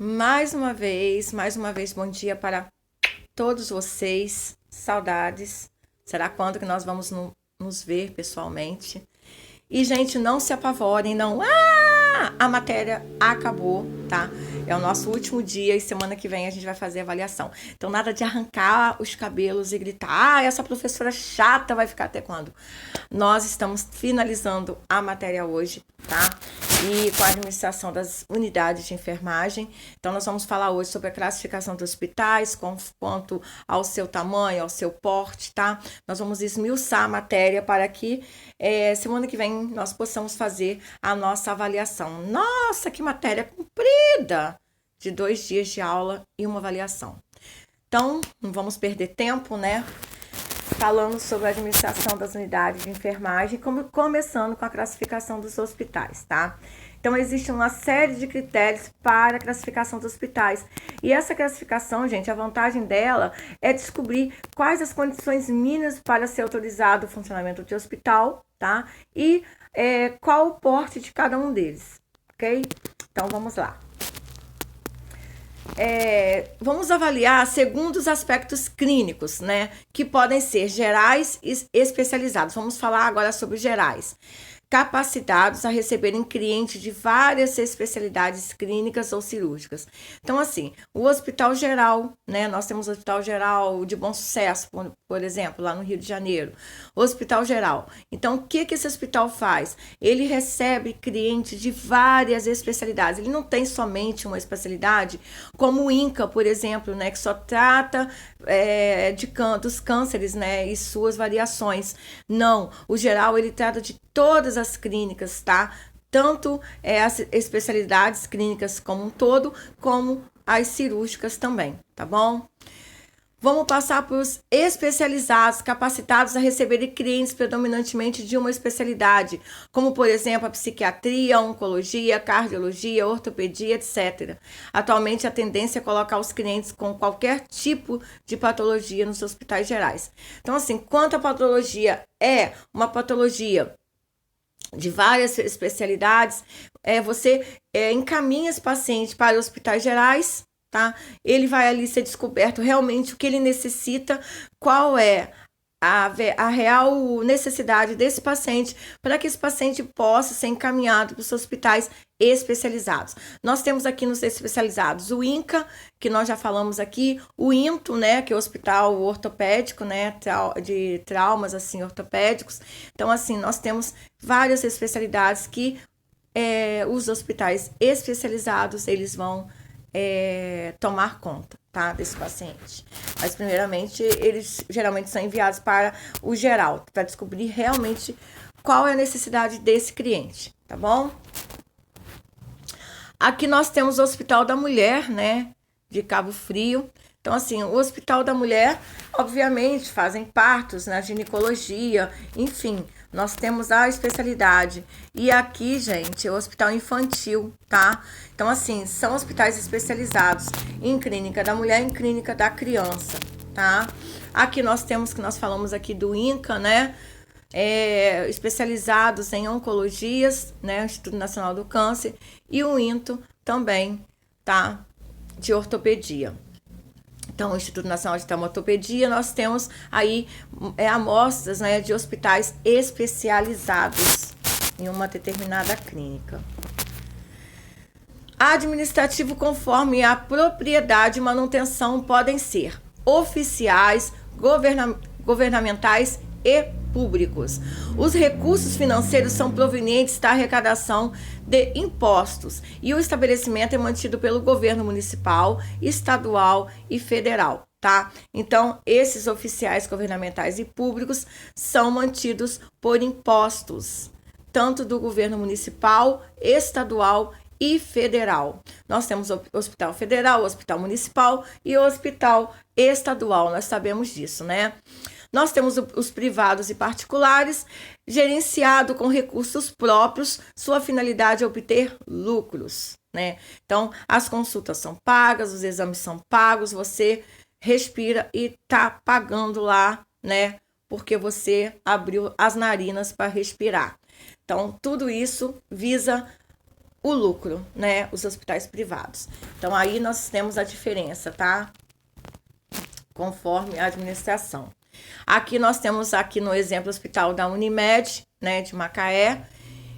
Mais uma vez, bom dia para todos vocês. Saudades. Será quando que nós vamos nos ver pessoalmente? E, gente, não se apavorem, não. A matéria acabou, tá? É o nosso último dia e semana que vem a gente vai fazer a avaliação. Então, nada de arrancar os cabelos e gritar: essa professora chata vai ficar até quando? Nós estamos finalizando a matéria hoje, tá? E com a administração das unidades de enfermagem. Então, nós vamos falar hoje sobre a classificação dos hospitais, quanto ao seu tamanho, ao seu porte, tá? Nós vamos esmiuçar a matéria para que semana que vem nós possamos fazer a nossa avaliação. Nossa, que matéria comprida! De 2 dias de aula e uma avaliação. Então, não vamos perder tempo, né? Falando sobre a administração das unidades de enfermagem, começando com a classificação dos hospitais, tá? Então, existe uma série de critérios para a classificação dos hospitais. E essa classificação, gente, a vantagem dela é descobrir quais as condições mínimas para ser autorizado o funcionamento de hospital, tá? E qual o porte de cada um deles, ok? Então, vamos lá. Vamos avaliar segundo os aspectos clínicos, né? Que podem ser gerais e especializados. Vamos falar agora sobre gerais. Capacitados a receberem clientes de várias especialidades clínicas ou cirúrgicas. Então, assim, o Hospital Geral, né? Nós temos o Hospital Geral de Bom Sucesso, por exemplo, lá no Rio de Janeiro. Hospital Geral. Então, o que esse hospital faz? Ele recebe clientes de várias especialidades. Ele não tem somente uma especialidade, como o INCA, por exemplo, né? Que só trata dos cânceres, né? E suas variações. Não, o geral, ele trata de todas as clínicas, tá? Tanto as especialidades clínicas como um todo, como as cirúrgicas também, tá bom? Vamos passar para os especializados, capacitados a receberem clientes predominantemente de uma especialidade, como, por exemplo, a psiquiatria, a oncologia, cardiologia, ortopedia, etc. Atualmente, a tendência é colocar os clientes com qualquer tipo de patologia nos hospitais gerais. Então, assim, quanto a patologia é uma patologia de várias especialidades, você encaminha esse paciente para hospitais gerais, tá? Ele vai ali ser descoberto realmente o que ele necessita, qual é a real necessidade desse paciente, para que esse paciente possa ser encaminhado para os hospitais especializados. Nós temos aqui nos especializados o INCA, que nós já falamos aqui, o INTO, né, que é o hospital ortopédico, né, de traumas, assim, ortopédicos. Então, assim, nós temos várias especialidades que os hospitais especializados, eles vão tomar conta, tá, desse paciente. Mas, primeiramente, eles geralmente são enviados para o geral, para descobrir realmente qual é a necessidade desse cliente, tá bom? Aqui nós temos o Hospital da Mulher, né, de Cabo Frio. Então, assim, o Hospital da Mulher, obviamente, fazem partos na ginecologia, enfim, nós temos a especialidade. E aqui, gente, é o Hospital Infantil, tá? Então, assim, são hospitais especializados em clínica da mulher e em clínica da criança, tá? Aqui nós temos, que nós falamos aqui do INCA, né? Especializados em oncologias, né? O Instituto Nacional do Câncer, e o INTO também, tá? De ortopedia. Então, o Instituto Nacional de Traumatologia, nós temos aí amostras, né, de hospitais especializados em uma determinada clínica. Administrativo conforme a propriedade e manutenção podem ser oficiais, governamentais e públicos. Os recursos financeiros são provenientes da arrecadação de impostos e o estabelecimento é mantido pelo governo municipal, estadual e federal, tá? Então, esses oficiais governamentais e públicos são mantidos por impostos, tanto do governo municipal, estadual e federal. Nós temos o Hospital Federal, o Hospital Municipal e o Hospital Estadual, nós sabemos disso, né? Nós temos os privados e particulares, gerenciado com recursos próprios, sua finalidade é obter lucros, né? Então, as consultas são pagas, os exames são pagos, você respira e tá pagando lá, né? Porque você abriu as narinas para respirar. Então, tudo isso visa o lucro, né? Os hospitais privados. Então, aí nós temos a diferença, tá? Conforme a administração. Aqui nós temos aqui no exemplo o hospital da Unimed, né? De Macaé.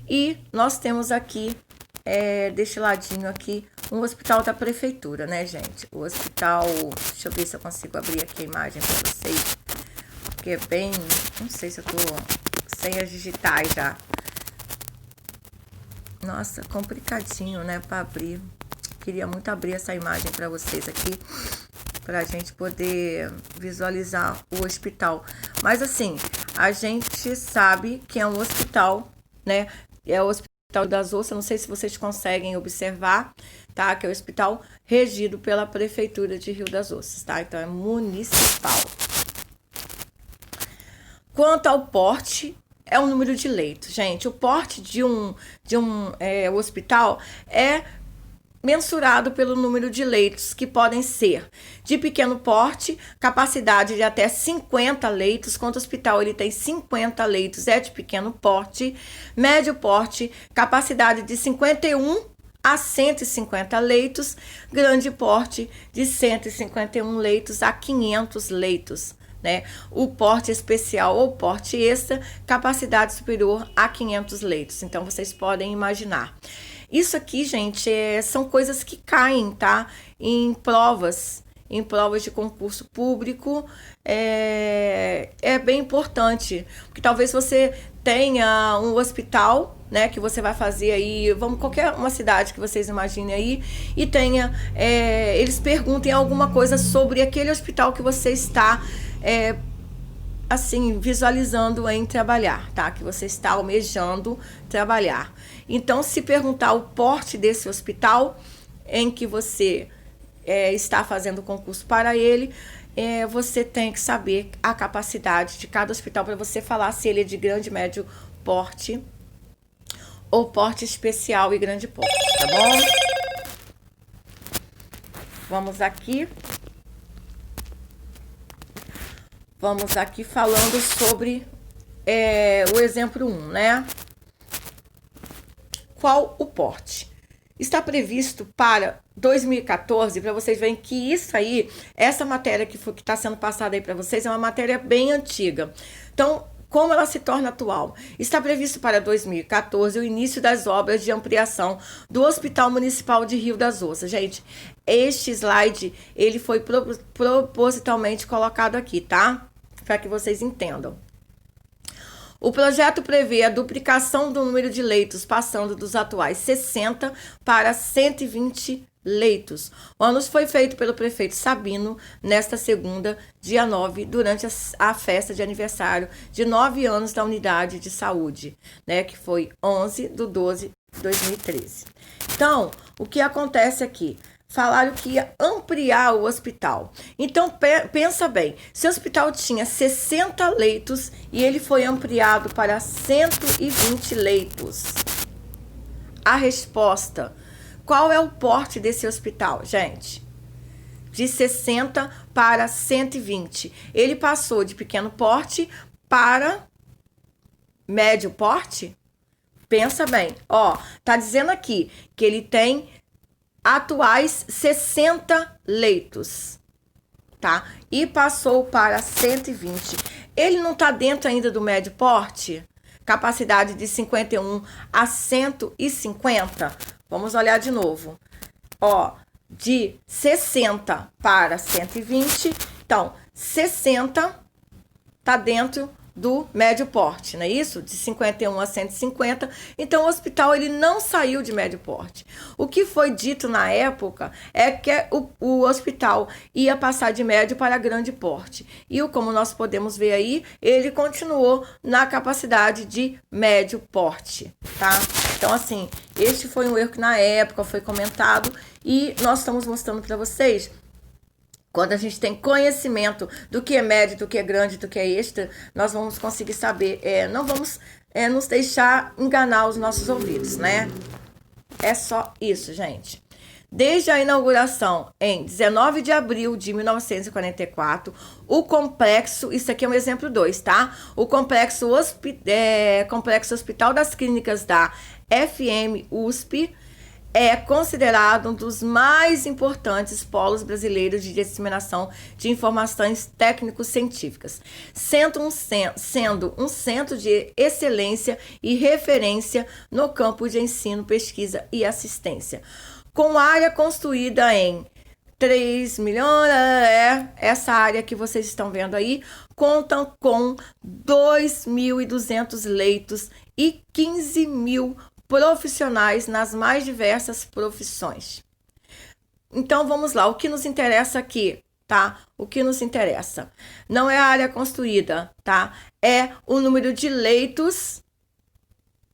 E nós temos aqui, deste ladinho aqui, um hospital da prefeitura, né, gente? O hospital, deixa eu ver se eu consigo abrir aqui a imagem para vocês. Porque é bem, não sei se eu tô sem as digitais já. Nossa, complicadinho, né, para abrir. Queria muito abrir essa imagem para vocês aqui, para a gente poder visualizar o hospital. Mas assim, a gente sabe que é um hospital, né? É o Hospital das Ossas, não sei se vocês conseguem observar, tá? Que é o hospital regido pela Prefeitura de Rio das Ostras, tá? Então é municipal. Quanto ao porte, é o número de leitos, gente. O porte de um hospital é mensurado pelo número de leitos, que podem ser de pequeno porte, capacidade de até 50 leitos. Quanto o hospital ele tem 50 leitos, é de pequeno porte. Médio porte, capacidade de 51 a 150 leitos. Grande porte, de 151 leitos a 500 leitos. Né? O porte especial ou porte extra, capacidade superior a 500 leitos. Então, vocês podem imaginar. Isso aqui, gente, são coisas que caem, tá? Em provas de concurso público. É bem importante, porque talvez você tenha um hospital, né, que você vai fazer aí, qualquer uma cidade que vocês imaginem aí, e tenha, eles perguntem alguma coisa sobre aquele hospital que você está assim, visualizando em trabalhar, tá? Que você está almejando trabalhar. Então, se perguntar o porte desse hospital em que você está fazendo concurso para ele, você tem que saber a capacidade de cada hospital para você falar se ele é de grande, médio porte ou porte especial e grande porte, tá bom? Vamos aqui falando sobre o exemplo 1, né? Qual o porte? Está previsto para 2014, para vocês verem que isso aí, essa matéria que está sendo passada aí para vocês, é uma matéria bem antiga. Então, como ela se torna atual? Está previsto para 2014 o início das obras de ampliação do Hospital Municipal de Rio das Ostras. Gente, este slide, ele foi propositalmente colocado aqui, tá? Para que vocês entendam. O projeto prevê a duplicação do número de leitos, passando dos atuais 60 para 120 leitos. O anúncio foi feito pelo prefeito Sabino nesta segunda, dia 9, durante a festa de aniversário de 9 anos da unidade de saúde, né, que foi 11/12/2013. Então, o que acontece aqui? Falaram que ia ampliar o hospital. Então, pensa bem, se o hospital tinha 60 leitos e ele foi ampliado para 120 leitos. A resposta: qual é o porte desse hospital, gente? De 60 para 120. Ele passou de pequeno porte para médio porte? Pensa bem. Ó, tá dizendo aqui que ele tem atuais 60 leitos, tá? E passou para 120. Ele não tá dentro ainda do médio porte? Capacidade de 51 a 150. Vamos olhar de novo. Ó, de 60 para 120. Então, 60 tá dentro do médio porte, não é isso? De 51 a 150. Então, o hospital ele não saiu de médio porte. O que foi dito na época é que o hospital ia passar de médio para grande porte. E como nós podemos ver aí, ele continuou na capacidade de médio porte, tá? Então, assim, este foi um erro que na época foi comentado e nós estamos mostrando para vocês. Quando a gente tem conhecimento do que é médio, do que é grande, do que é extra, nós vamos conseguir saber, não vamos nos deixar enganar os nossos ouvidos, né? É só isso, gente. Desde a inauguração em 19 de abril de 1944, o complexo, isso aqui é um exemplo 2, tá? O complexo Hospital das Clínicas da FM USP é considerado um dos mais importantes polos brasileiros de disseminação de informações técnico-científicas, sendo um centro de excelência e referência no campo de ensino, pesquisa e assistência. Com área construída em 3 milhões, essa área que vocês estão vendo aí, contam com 2.200 leitos e 15 mil profissionais nas mais diversas profissões. Então, vamos lá. O que nos interessa aqui, tá? O que nos interessa não é a área construída, tá? É o número de leitos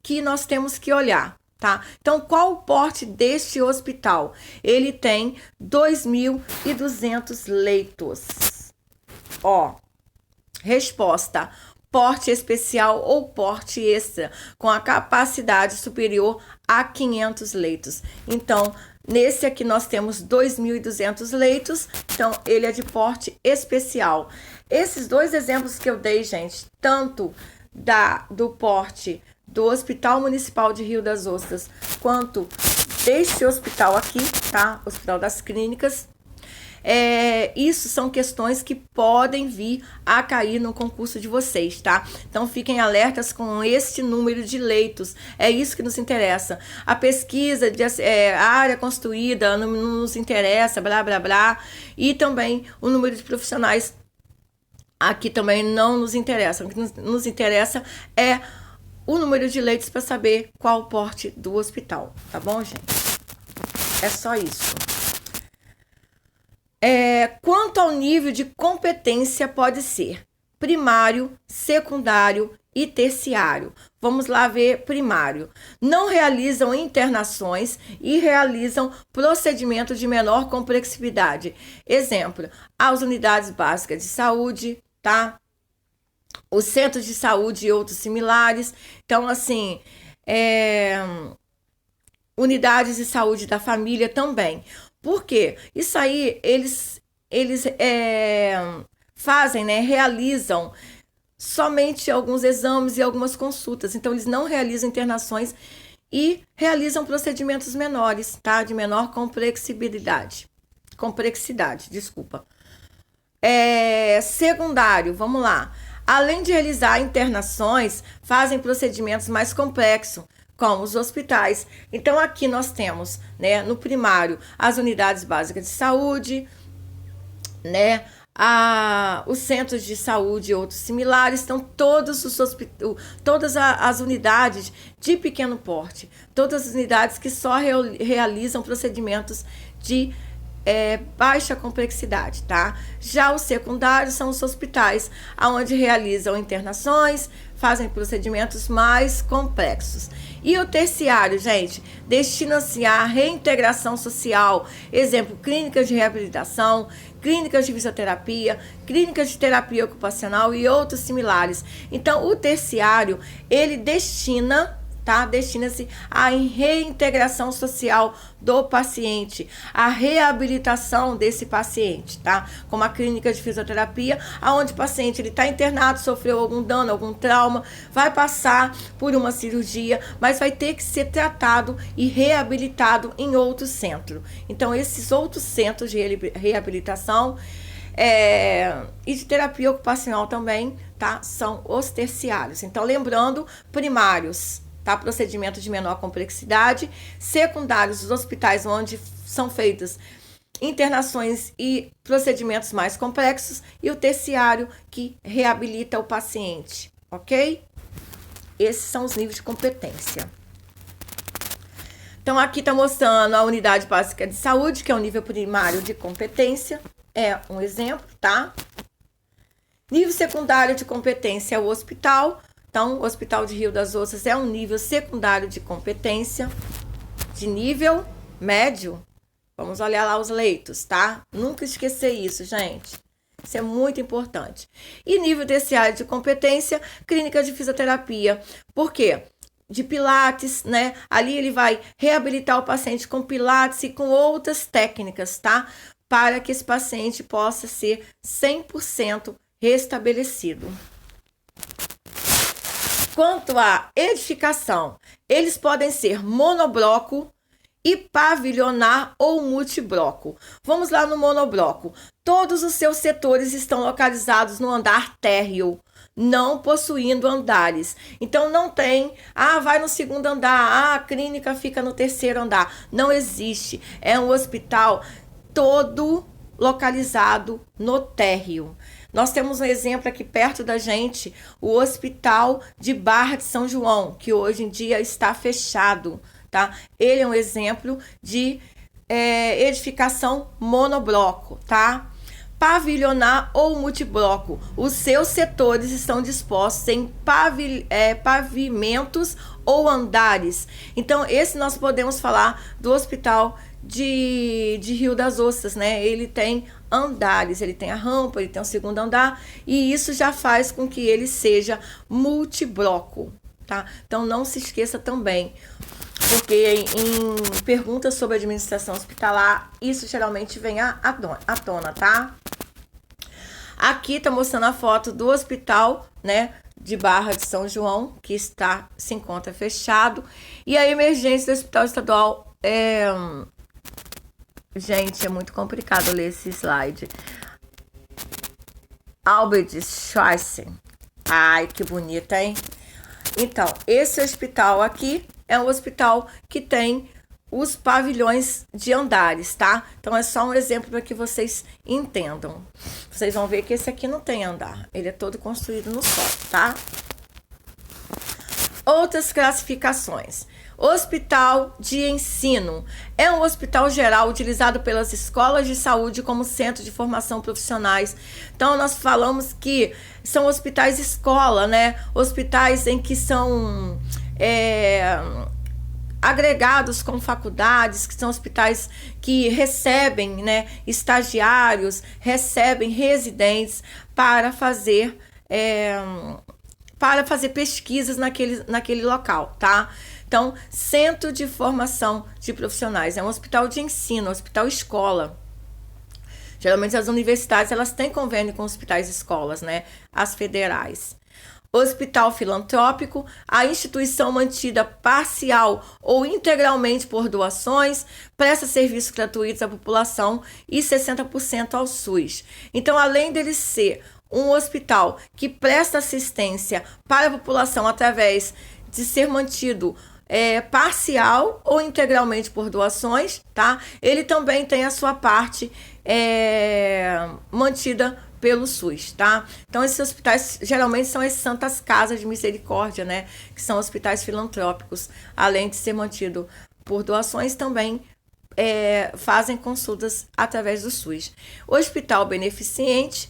que nós temos que olhar, tá? Então, qual o porte deste hospital? Ele tem 2.200 leitos. Ó, resposta: porte especial ou porte extra, com a capacidade superior a 500 leitos. Então, nesse aqui nós temos 2.200 leitos, então ele é de porte especial. Esses dois exemplos que eu dei, gente, tanto do porte do Hospital Municipal de Rio das Ostras, quanto deste hospital aqui, tá? Hospital das Clínicas, isso são questões que podem vir a cair no concurso de vocês, tá? Então, fiquem alertas com este número de leitos. É isso que nos interessa. A pesquisa de área construída não nos interessa, blá, blá, blá. E também o número de profissionais aqui também não nos interessa. O que nos interessa é o número de leitos para saber qual o porte do hospital, tá bom, gente? É só isso. Quanto ao nível de competência, pode ser primário, secundário e terciário. Vamos lá ver primário. Não realizam internações e realizam procedimentos de menor complexidade. Exemplo, as unidades básicas de saúde, tá? Os centros de saúde e outros similares. Então, assim, unidades de saúde da família também. Por quê? Isso aí, eles fazem, né? Realizam somente alguns exames e algumas consultas. Então, eles não realizam internações e realizam procedimentos menores, tá? De menor complexidade, desculpa. Secundário, vamos lá. Além de realizar internações, fazem procedimentos mais complexos, como os hospitais. Então, aqui nós temos, né, no primário, as unidades básicas de saúde, né, os centros de saúde e outros similares. Então, todas as unidades de pequeno porte, todas as unidades que só realizam procedimentos de baixa complexidade, tá? Já os secundários são os hospitais, onde realizam internações, fazem procedimentos mais complexos. E o terciário, gente, destina-se à reintegração social, exemplo, clínicas de reabilitação, clínicas de fisioterapia, clínicas de terapia ocupacional e outros similares. Então, o terciário, ele destina-se à reintegração social do paciente, à reabilitação desse paciente, tá? Como a clínica de fisioterapia, onde o paciente está internado, sofreu algum dano, algum trauma, vai passar por uma cirurgia, mas vai ter que ser tratado e reabilitado em outro centro. Então, esses outros centros de reabilitação e de terapia ocupacional também, tá? São os terciários. Então, lembrando, primários, tá? Procedimentos de menor complexidade, secundários, os hospitais onde são feitas internações e procedimentos mais complexos, e o terciário que reabilita o paciente, ok? Esses são os níveis de competência. Então, aqui está mostrando a unidade básica de saúde, que é o nível primário de competência, é um exemplo, tá? Nível secundário de competência é o hospital. Então, o Hospital de Rio das Ostras é um nível secundário de competência. De nível médio, vamos olhar lá os leitos, tá? Nunca esquecer isso, gente. Isso é muito importante. E nível terciário de competência, clínica de fisioterapia. Por quê? De pilates, né? Ali ele vai reabilitar o paciente com pilates e com outras técnicas, tá? Para que esse paciente possa ser 100% restabelecido. Quanto à edificação, eles podem ser monobloco E pavilionar ou multibloco. Vamos lá no monobloco. Todos os seus setores estão localizados no andar térreo, não possuindo andares. Então não tem, vai no segundo andar, a clínica fica no terceiro andar. Não existe. É um hospital todo localizado no térreo. Nós temos um exemplo aqui perto da gente, o Hospital de Barra de São João, que hoje em dia está fechado, tá? Ele é um exemplo de edificação monobloco, tá? Pavilionar ou multibloco. Os seus setores estão dispostos em pavimentos ou andares. Então, esse nós podemos falar do Hospital de Rio das Ostras, né? Ele tem andares, ele tem a rampa, ele tem o segundo andar, e isso já faz com que ele seja multibloco, tá? Então, não se esqueça também, porque em perguntas sobre administração hospitalar, isso geralmente vem à tona, tá? Aqui tá mostrando a foto do hospital, né, de Barra de São João, que se encontra fechado, e a emergência do Hospital Estadual Gente, é muito complicado ler esse slide. Albert Schweitzer. Ai, que bonita, hein? Então, esse hospital aqui é um hospital que tem os pavilhões de andares, tá? Então, é só um exemplo para que vocês entendam. Vocês vão ver que esse aqui não tem andar. Ele é todo construído no solo, tá? Outras classificações. Hospital de ensino. É um hospital geral utilizado pelas escolas de saúde como centro de formação profissionais. Então, nós falamos que são hospitais escola, né? Hospitais em que são agregados com faculdades, que são hospitais que recebem, né, estagiários, recebem residentes para fazer pesquisas naquele local, tá? Então, Centro de Formação de Profissionais. É um hospital de ensino, um hospital escola. Geralmente as universidades, elas têm convênio com hospitais escolas, né? As federais. Hospital filantrópico, a instituição mantida parcial ou integralmente por doações, presta serviços gratuitos à população e 60% ao SUS. Então, além dele ser um hospital que presta assistência para a população através de ser mantido parcial ou integralmente por doações, tá? Ele também tem a sua parte mantida pelo SUS, tá? Então, esses hospitais geralmente são as Santas Casas de Misericórdia, né? Que são hospitais filantrópicos, além de ser mantido por doações, também fazem consultas através do SUS. Hospital beneficente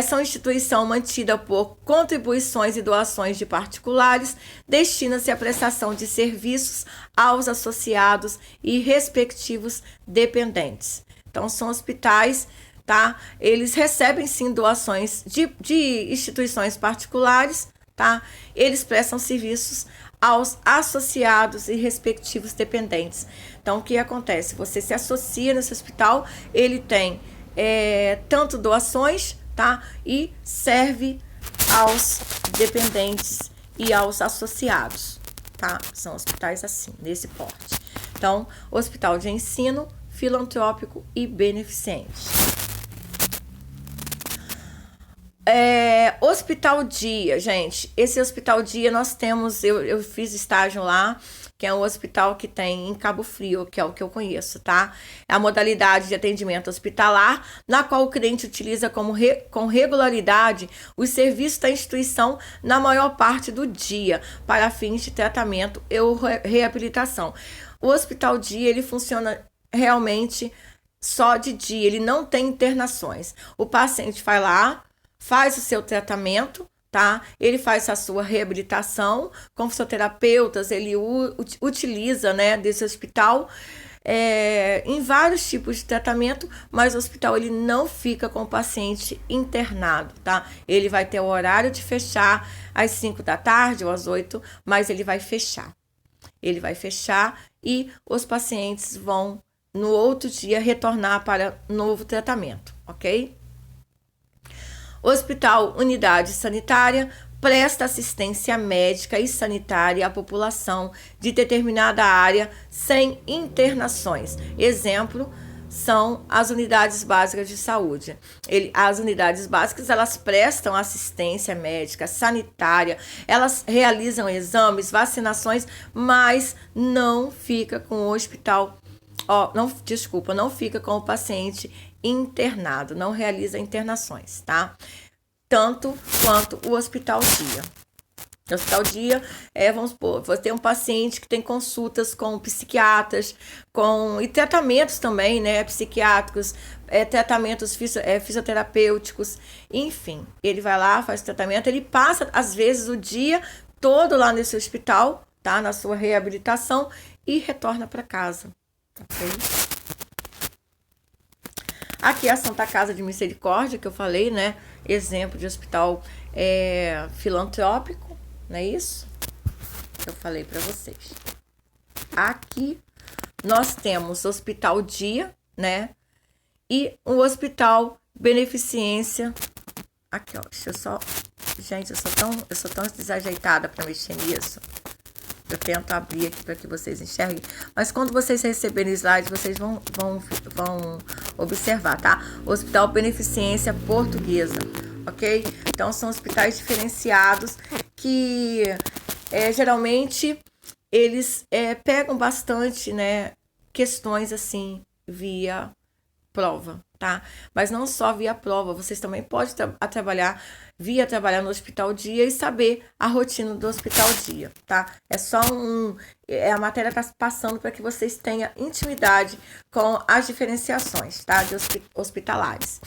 são instituição mantida por contribuições e doações de particulares, destina-se à prestação de serviços aos associados e respectivos dependentes. Então, são hospitais, tá? Eles recebem, sim, doações de instituições particulares, tá? Eles prestam serviços aos associados e respectivos dependentes. Então, o que acontece? Você se associa nesse hospital, ele tem tanto doações, tá? E serve aos dependentes e aos associados, tá? São hospitais assim, nesse porte. Então, hospital de ensino, filantrópico e beneficente. Hospital Dia, gente. Esse Hospital Dia nós temos, eu fiz estágio lá, que é um hospital que tem em Cabo Frio, que é o que eu conheço, tá? É a modalidade de atendimento hospitalar, na qual o cliente utiliza com regularidade os serviços da instituição na maior parte do dia, para fins de tratamento ou reabilitação. O Hospital Dia, ele funciona realmente só de dia, ele não tem internações. O paciente vai lá, faz o seu tratamento, tá? Ele faz a sua reabilitação com fisioterapeutas, ele utiliza, né, desse hospital em vários tipos de tratamento, mas o hospital ele não fica com o paciente internado, tá? Ele vai ter o horário de fechar às 5 da tarde ou às 8, mas ele vai fechar. Ele vai fechar e os pacientes vão, no outro dia, retornar para novo tratamento, ok? Hospital Unidade Sanitária, presta assistência médica e sanitária à população de determinada área sem internações. Exemplo, são as unidades básicas de saúde. As unidades básicas, elas prestam assistência médica, sanitária, elas realizam exames, vacinações, mas não fica com o hospital, não fica com o paciente internado, não realiza internações, tá? Tanto quanto o hospital dia. No hospital dia, vamos supor, você tem um paciente que tem consultas com psiquiatras, e tratamentos também, né, psiquiátricos, tratamentos fisioterapêuticos, enfim. Ele vai lá, faz tratamento, ele passa, às vezes, o dia todo lá nesse hospital, tá, na sua reabilitação, e retorna para casa, ok? Aqui é a Santa Casa de Misericórdia, que eu falei, né, exemplo de hospital filantrópico. Não é isso que eu falei para vocês. Aqui nós temos Hospital Dia, né? E o Hospital Beneficência. Aqui, ó. Deixa eu só... Gente, eu sou tão desajeitada para mexer nisso. Eu tento abrir aqui para que vocês enxerguem. Mas quando vocês receberem slides, vocês vão observar, tá? Hospital Beneficência Portuguesa. Ok? Então, são hospitais diferenciados que geralmente eles pegam bastante, né, questões assim via prova, tá? Mas não só via prova, vocês também podem trabalhar no hospital dia e saber a rotina do hospital dia, tá? É só a matéria tá passando para que vocês tenham intimidade com as diferenciações, tá? De hospitalares.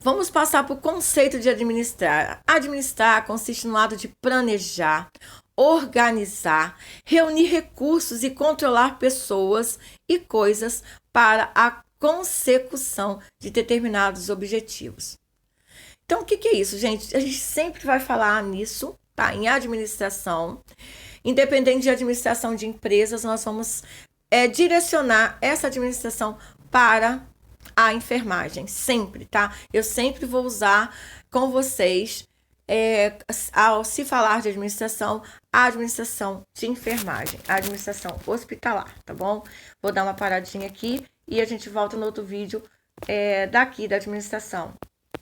Vamos passar para o conceito de administrar. Administrar consiste no ato de planejar, organizar, reunir recursos e controlar pessoas e coisas para a consecução de determinados objetivos. Então, o que é isso, gente? A gente sempre vai falar nisso, tá? Em administração. Independente de administração de empresas, nós vamos direcionar essa administração para a enfermagem, sempre, tá? Eu sempre vou usar com vocês, ao se falar de administração, a administração de enfermagem, a administração hospitalar, tá bom? Vou dar uma paradinha aqui e a gente volta no outro vídeo daqui da administração.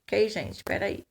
Ok, gente? Espera aí.